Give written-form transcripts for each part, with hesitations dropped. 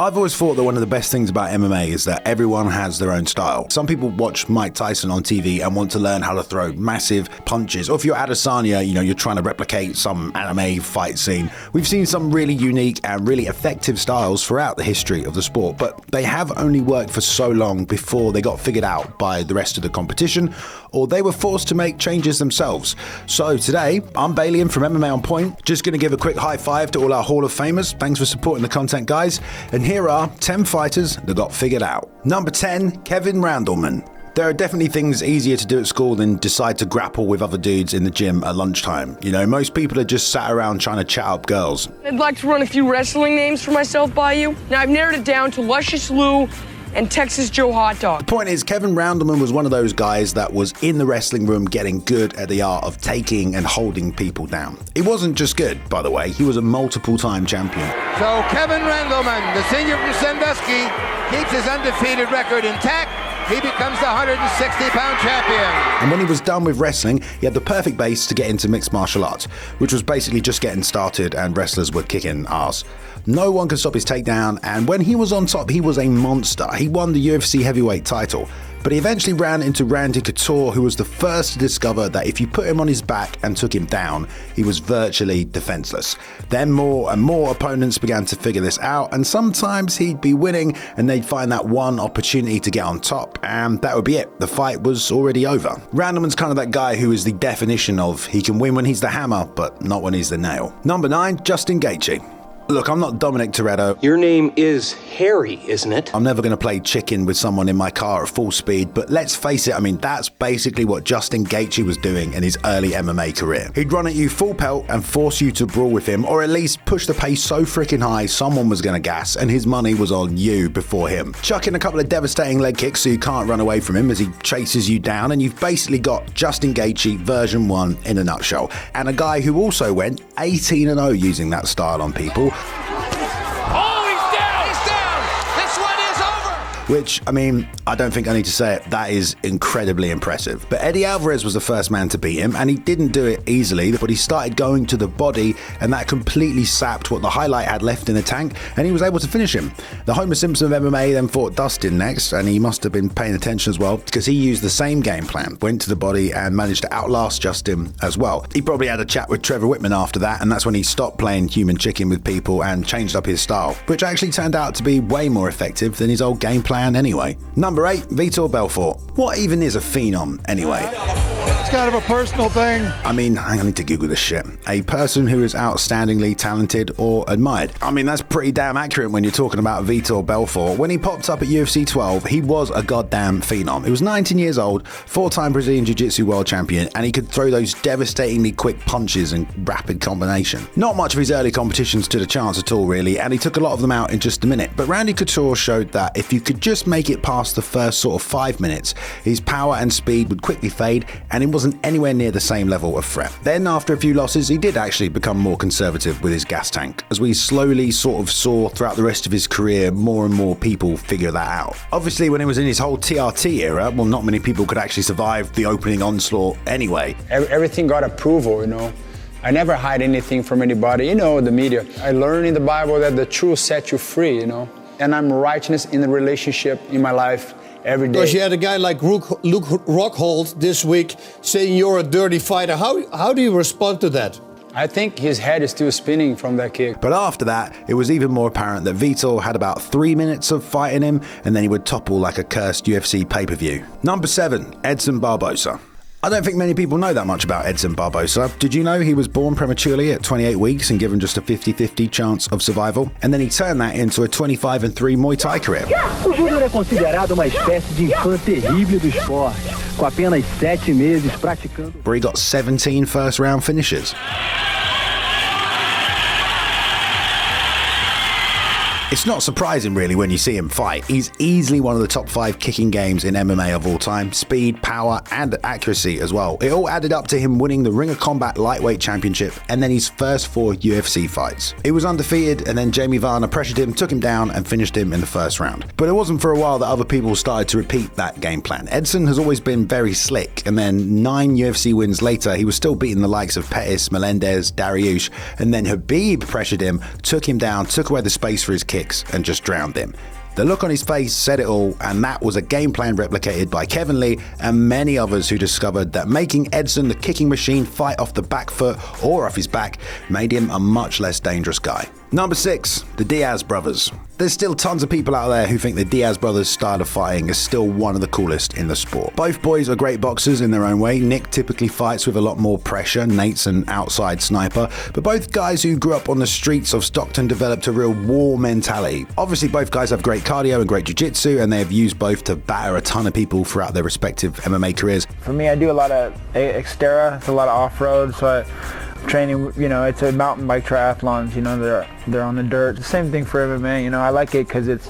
I've always thought that one of the best things about MMA is that everyone has their own style. Some people watch Mike Tyson on TV and want to learn how to throw massive punches. Or if you're Adesanya, you're trying to replicate some anime fight scene. We've seen some really unique and really effective styles throughout the history of the sport, but they have only worked for so long before they got figured out by the rest of the competition, or they were forced to make changes themselves. So today, I'm Bailey from MMA On Point. Just going to give a quick high five to all our Hall of Famers. Thanks for supporting the content, guys. And here are 10 fighters that got figured out. Number 10, Kevin RANDLEMAN. There are definitely things easier to do at school than decide to grapple with other dudes in the gym at lunchtime. Most people are just sat around trying to chat up girls. I'd like to run a few wrestling names for myself by you. Now I've narrowed it down to Luscious Lou and Texas Joe Hot Dog. The point is, Kevin RANDLEMAN was one of those guys that was in the wrestling room getting good at the art of taking and holding people down. He wasn't just good, by the way, he was a multiple-time champion. So Kevin RANDLEMAN, the senior from Sandusky, keeps his undefeated record intact. He becomes the 160-pound champion. And when he was done with wrestling, he had the perfect base to get into mixed martial arts, which was basically just getting started and wrestlers were kicking ass. No one could stop his takedown, and when he was on top, he was a monster. He won the UFC heavyweight title. But he eventually ran into Randy Couture, who was the first to discover that if you put him on his back and took him down, he was virtually defenseless. Then more and more opponents began to figure this out, and sometimes he'd be winning and they'd find that one opportunity to get on top, and that would be it. The fight was already over. RANDLEMAN's kind of that guy who is the definition of he can win when he's the hammer, but not when he's the nail. Number 9, Justin Gaethje. Look, I'm not Dominick Toretto. Your name is Harry, isn't it? I'm never going to play chicken with someone in my car at full speed, but let's face it, that's basically what Justin Gaethje was doing in his early MMA career. He'd run at you full pelt and force you to brawl with him, or at least push the pace so freaking high someone was going to gas, and his money was on you before him. Chuck in a couple of devastating leg kicks so you can't run away from him as he chases you down, and you've basically got Justin Gaethje version 1 in a nutshell. And a guy who also went 18-0 using that style on people. Which, I don't think I need to say it, that is incredibly impressive. But Eddie Alvarez was the first man to beat him, and he didn't do it easily, but he started going to the body, and that completely sapped what the highlight had left in the tank, and he was able to finish him. The Homer Simpson of MMA then fought Dustin next, and he must have been paying attention as well, because he used the same game plan, went to the body, and managed to outlast Justin as well. He probably had a chat with Trevor Whitman after that, and that's when he stopped playing human chicken with people and changed up his style, which actually turned out to be way more effective than his old game plan anyway. Number 8, Vitor Belfort. What even is a phenom anyway? It's kind of a personal thing. I need to Google this shit. A person who is outstandingly talented or admired. That's pretty damn accurate when you're talking about Vitor Belfort. When he popped up at UFC 12, he was a goddamn phenom. He was 19 years old, 4-time Brazilian Jiu-Jitsu world champion, and he could throw those devastatingly quick punches and rapid combination. Not much of his early competitions stood a chance at all, really, and he took a lot of them out in just a minute. But Randy Couture showed that if you could just make it past the first sort of 5 minutes, his power and speed would quickly fade, and it wasn't anywhere near the same level of threat. Then, after a few losses, he did actually become more conservative with his gas tank, as we slowly sort of saw throughout the rest of his career more and more people figure that out. Obviously, when he was in his whole TRT era, not many people could actually survive the opening onslaught anyway. Everything got approval, I never hide anything from anybody, the media. I learned in the Bible that the truth sets you free, and I'm righteousness in the relationship in my life every day. Because you had a guy like Luke Rockhold this week saying you're a dirty fighter. How do you respond to that? I think his head is still spinning from that kick. But after that, it was even more apparent that Vitor had about 3 minutes of fighting him, and then he would topple like a cursed UFC pay-per-view. Number 7, Edson Barboza. I don't think many people know that much about Edson Barboza. Did you know he was born prematurely at 28 weeks and given just a 50-50 chance of survival? And then he turned that into a 25-3 Muay Thai career. O júnior é considerado uma espécie de infante terrível do esporte, com apenas 7 meses praticando. Where he got 17 first-round finishes. It's not surprising really when you see him fight. He's easily one of the top 5 kicking games in MMA of all time. Speed, power, and accuracy as well. It all added up to him winning the Ring of Combat Lightweight Championship and then his first 4 UFC fights. He was undefeated and then Jamie Varner pressured him, took him down and finished him in the first round. But it wasn't for a while that other people started to repeat that game plan. Edson has always been very slick, and then 9 UFC wins later, he was still beating the likes of Pettis, Melendez, Dariush, and then Khabib pressured him, took him down, took away the space for his kick, kicks and just drowned him. The look on his face said it all, and that was a game plan replicated by Kevin Lee and many others who discovered that making EDSON the kicking machine fight off the back foot or off his back made him a much less dangerous guy. Number 6, the Diaz brothers. There's still tons of people out there who think the Diaz brothers' style of fighting is still one of the coolest in the sport. Both boys are great boxers in their own way. Nick typically fights with a lot more pressure, Nate's an outside sniper, but both guys who grew up on the streets of Stockton developed a real war mentality. Obviously both guys have great cardio and great jiu-jitsu, and they have used both to batter a ton of people throughout their respective MMA careers. For me, I do a lot of Xterra, it's a lot of off-road, so training, you know, it's a mountain bike triathlons, you know, they're on the dirt. The same thing for MMA, you know, I like it because it's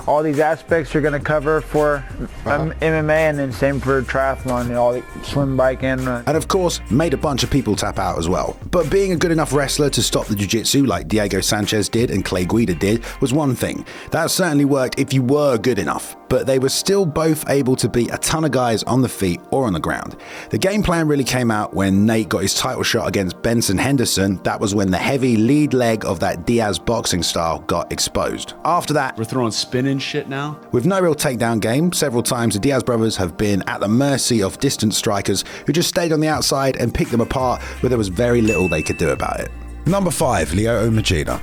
all these aspects you're going to cover for MMA, and then same for triathlon, you know, all the swim, bike, and run. And of course, made a bunch of people tap out as well. But being a good enough wrestler to stop the jiu-jitsu like Diego Sanchez did and Clay Guida did was one thing. That certainly worked if you were good enough, but they were still both able to beat a ton of guys on the feet or on the ground. The game plan really came out when Nate got his title shot against Benson Henderson. That was when the heavy lead leg of that Diaz boxing style got exposed. After that, we're throwing spin and shit now. With no real takedown game, several times the Diaz brothers have been at the mercy of distant strikers who just stayed on the outside and picked them apart where there was very little they could do about it. Number 5, Lyoto Machida.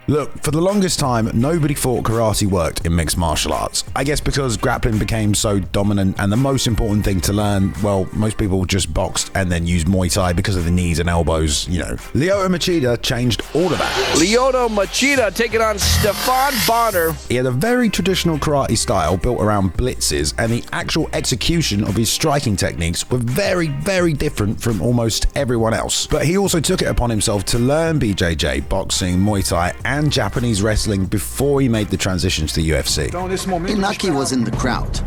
Look, for the longest time, nobody thought karate worked in mixed martial arts. I guess because grappling became so dominant and the most important thing to learn, well, most people just boxed and then used Muay Thai because of the knees and elbows, you know. Lyoto Machida changed all of that. Lyoto Machida taking on Stefan Bonner. He had a very traditional karate style built around blitzes, and the actual execution of his striking techniques were very, very different from almost everyone else. But he also took it upon himself to learn BJJ, boxing, Muay Thai, and Japanese wrestling before he made the transition to the UFC. Inaki was in the crowd,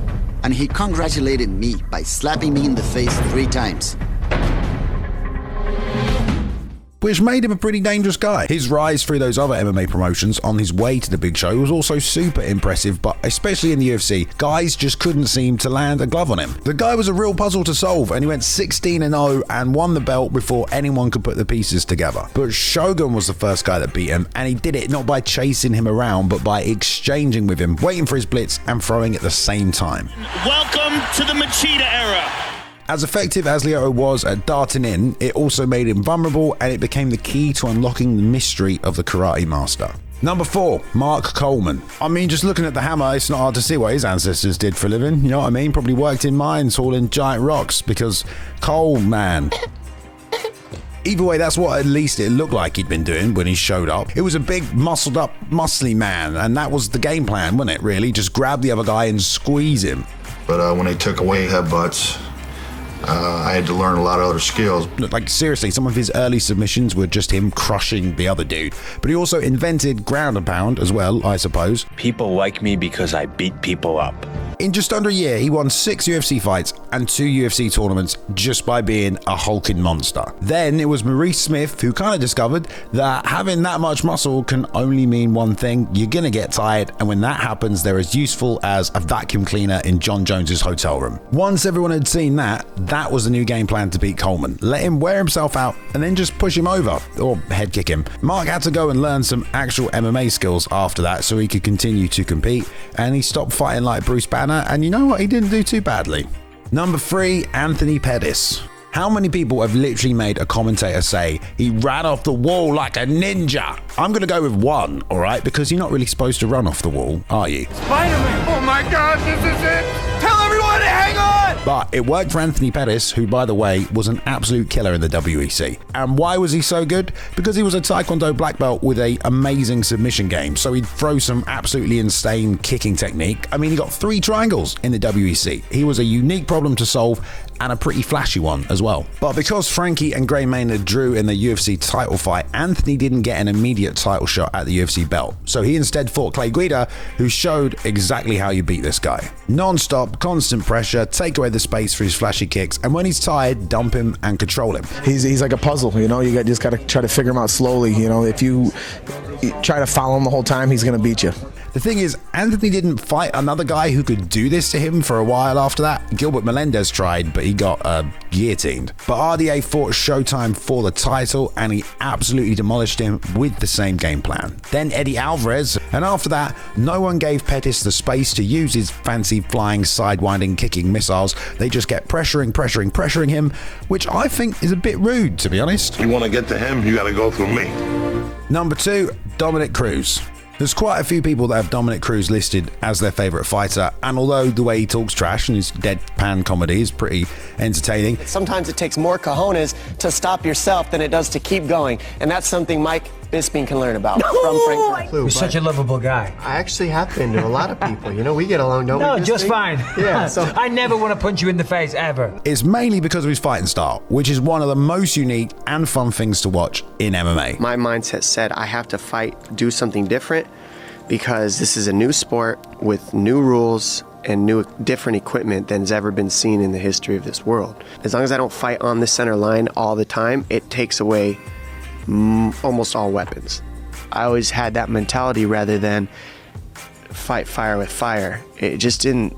and he congratulated me by slapping me in the face 3 times. Which made him a pretty dangerous guy. His rise through those other MMA promotions on his way to the big show was also super impressive, but especially in the UFC, guys just couldn't seem to land a glove on him. The guy was a real puzzle to solve, and he went 16-0 and won the belt before anyone could put the pieces together. But Shogun was the first guy that beat him, and he did it not by chasing him around, but by exchanging with him, waiting for his blitz and throwing at the same time. Welcome to the Machida era. As effective as Lyoto was at darting in, it also made him vulnerable, and it became the key to unlocking the mystery of the karate master. Number 4, Mark Coleman. I mean, just looking at the hammer, it's not hard to see what his ancestors did for a living, you know what I mean? Probably worked in mines hauling giant rocks, because Cole, man. Either way, that's what at least it looked like he'd been doing when he showed up. It was a big, muscled up, muscly man, and that was the game plan, wasn't it, really? Just grab the other guy and squeeze him. But when they took away headbutts, I had to learn a lot of other skills. Like, seriously, some of his early submissions were just him crushing the other dude. But he also invented ground and pound as well, I suppose. People like me because I beat people up. In just under a year, he won 6 UFC fights and 2 UFC tournaments just by being a hulking monster. Then it was Maurice Smith who kind of discovered that having that much muscle can only mean one thing: you're gonna get tired, and when that happens, they're as useful as a vacuum cleaner in John Jones's hotel room. Once everyone had seen that was the new game plan to beat Coleman. Let him wear himself out and then just push him over, or head kick him. Mark had to go and learn some actual MMA skills after that so he could continue to compete, and he stopped fighting like Bruce Banner, and you know what? He didn't do too badly. Number 3, Anthony Pettis. How many people have literally made a commentator say he ran off the wall like a ninja? I'm gonna go with 1, alright? Because you're not really supposed to run off the wall, are you? Spider-Man! Oh my God, this is it! Tell everyone to hang on! But it worked for Anthony Pettis, who, by the way, was an absolute killer in the WEC. And why was he so good? Because he was a Taekwondo black belt with an amazing submission game, so he'd throw some absolutely insane kicking technique. I mean, he got 3 triangles in the WEC. He was a unique problem to solve, and a pretty flashy one as well. But because Frankie and Gray Maynard drew in the UFC title fight, Anthony didn't get an immediate title shot at the UFC belt. So he instead fought Clay Guida, who showed exactly how you beat this guy. Non-stop, constant pressure, take away the space for his flashy kicks, and when he's tired, dump him and control him. He's like a puzzle, you know, just gotta try to figure him out slowly, you know. If you try to follow him the whole time, he's going to beat you. The thing is, Anthony didn't fight another guy who could do this to him for a while after that. Gilbert Melendez tried, but he got guillotined. But RDA fought Showtime for the title, and he absolutely demolished him with the same game plan. Then Eddie Alvarez, and after that, no one gave Pettis the space to use his fancy flying, sidewinding, kicking missiles. They just kept pressuring him, which I think is a bit rude, to be honest. You want to get to him, you got to go through me. Number 2, Dominick Cruz. There's quite a few people that have Dominick Cruz listed as their favourite fighter, and although the way he talks trash and his deadpan comedy is pretty entertaining, sometimes it takes more cojones to stop yourself than it does to keep going, and that's something Mike Bisping can learn about from Frank. You're such a lovable guy. I actually have been to a lot of people. You know, we get along, don't we? No, just fine. Yeah. So I never want to punch you in the face, ever. It's mainly because of his fighting style, which is one of the most unique and fun things to watch in MMA. My mindset said I have to fight, do something different, because this is a new sport with new rules and new different equipment than has ever been seen in the history of this world. As long as I don't fight on the center line all the time, it takes away almost all weapons. I always had that mentality rather than fight fire with fire. It just didn't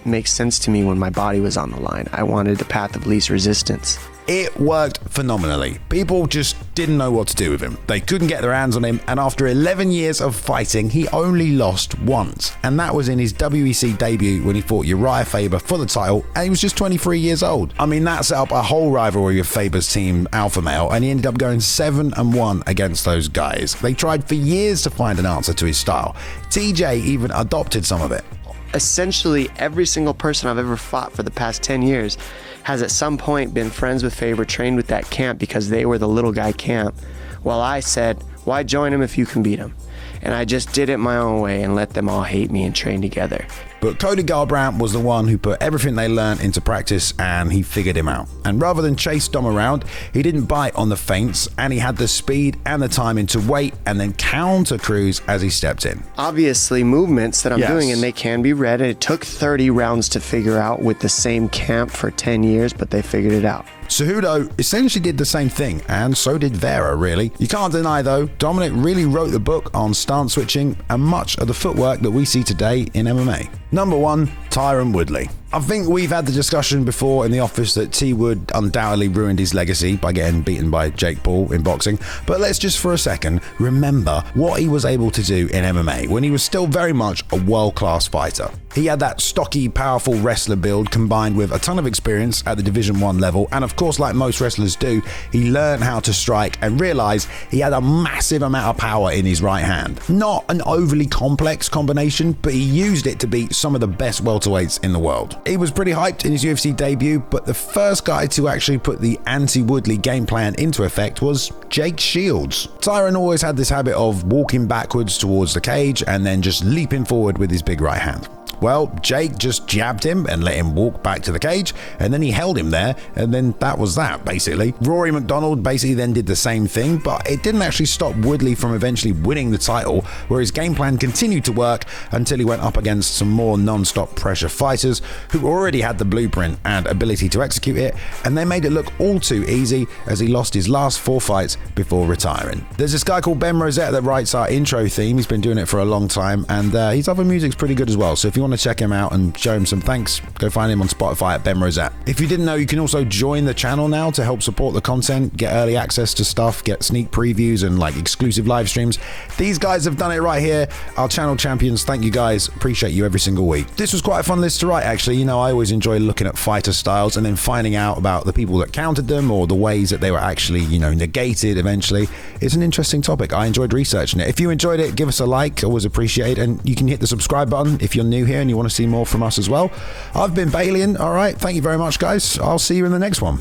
make sense to me when my body was on the line. I wanted the path of least resistance. It worked phenomenally. People just didn't know what to do with him. They couldn't get their hands on him, and after 11 years of fighting, he only lost once. And that was in his WEC debut when he fought Uriah Faber for the title, and he was just 23 years old. I mean, that set up a whole rivalry with Faber's team, Alpha Male, and he ended up going 7-1 against those guys. They tried for years to find an answer to his style. TJ even adopted some of it. Essentially, every single person I've ever fought for the past 10 years has at some point been friends with Faber, trained with that camp because they were the little guy camp. While I said, why join him if you can beat him? And I just did it my own way and let them all hate me and train together. But Cody Garbrandt was the one who put everything they learned into practice, and he figured him out. And rather than chase Dom around, he didn't bite on the feints, and he had the speed and the timing to wait and then counter Cruz as he stepped in. Obviously, movements that I'm doing, and they can be read. It took 30 rounds to figure out with the same camp for 10 years, but they figured it out. Cejudo essentially did the same thing, and so did Vera, really. You can't deny, though, Dominick really wrote the book on stance switching and much of the footwork that we see today in MMA. Number 1, TYRON Woodley. I think we've had the discussion before in the office that T Wood undoubtedly ruined his legacy by getting beaten by Jake Paul in boxing, but let's just for a second remember what he was able to do in MMA when he was still very much a world-class fighter. He had that stocky, powerful wrestler build combined with a ton of experience at the Division 1 level, and of course, like most wrestlers do, he learned how to strike and realized he had a massive amount of power in his right hand. Not an overly complex combination, but he used it to beat some of the best welterweights in the world. He was pretty hyped in his UFC debut, but the first guy to actually put the anti-Woodley game plan into effect was Jake Shields. TYRON always had this habit of walking backwards towards the cage and then just leaping forward with his big right hand. Well, Jake just jabbed him and let him walk back to the cage, and then he held him there, and then that was that, basically. Rory McDonald basically then did the same thing, but it didn't actually stop Woodley from eventually winning the title, where his game plan continued to work until he went up against some more non-stop pressure fighters who already had the blueprint and ability to execute it, and they made it look all too easy as he lost his last 4 fights before retiring. There's this guy called Ben Rosette that writes our intro theme. He's been doing it for a long time, and his other music's pretty good as well, so if you want to check him out and show him some thanks, go find him on Spotify at Ben Rosette. If you didn't know, you can also join the channel now to help support the content, get early access to stuff, get sneak previews and like exclusive live streams. These guys have done it right here. Our channel champions, thank you guys. Appreciate you every single week. This was quite a fun list to write, actually. You know, I always enjoy looking at fighter styles and then finding out about the people that countered them or the ways that they were actually, you know, negated eventually. It's an interesting topic. I enjoyed researching it. If you enjoyed it, give us a like. Always appreciate it. And you can hit the subscribe button if you're new here and you want to see more from us as well. I've been Balian. All right. Thank you very much, guys. I'll see you in the next one.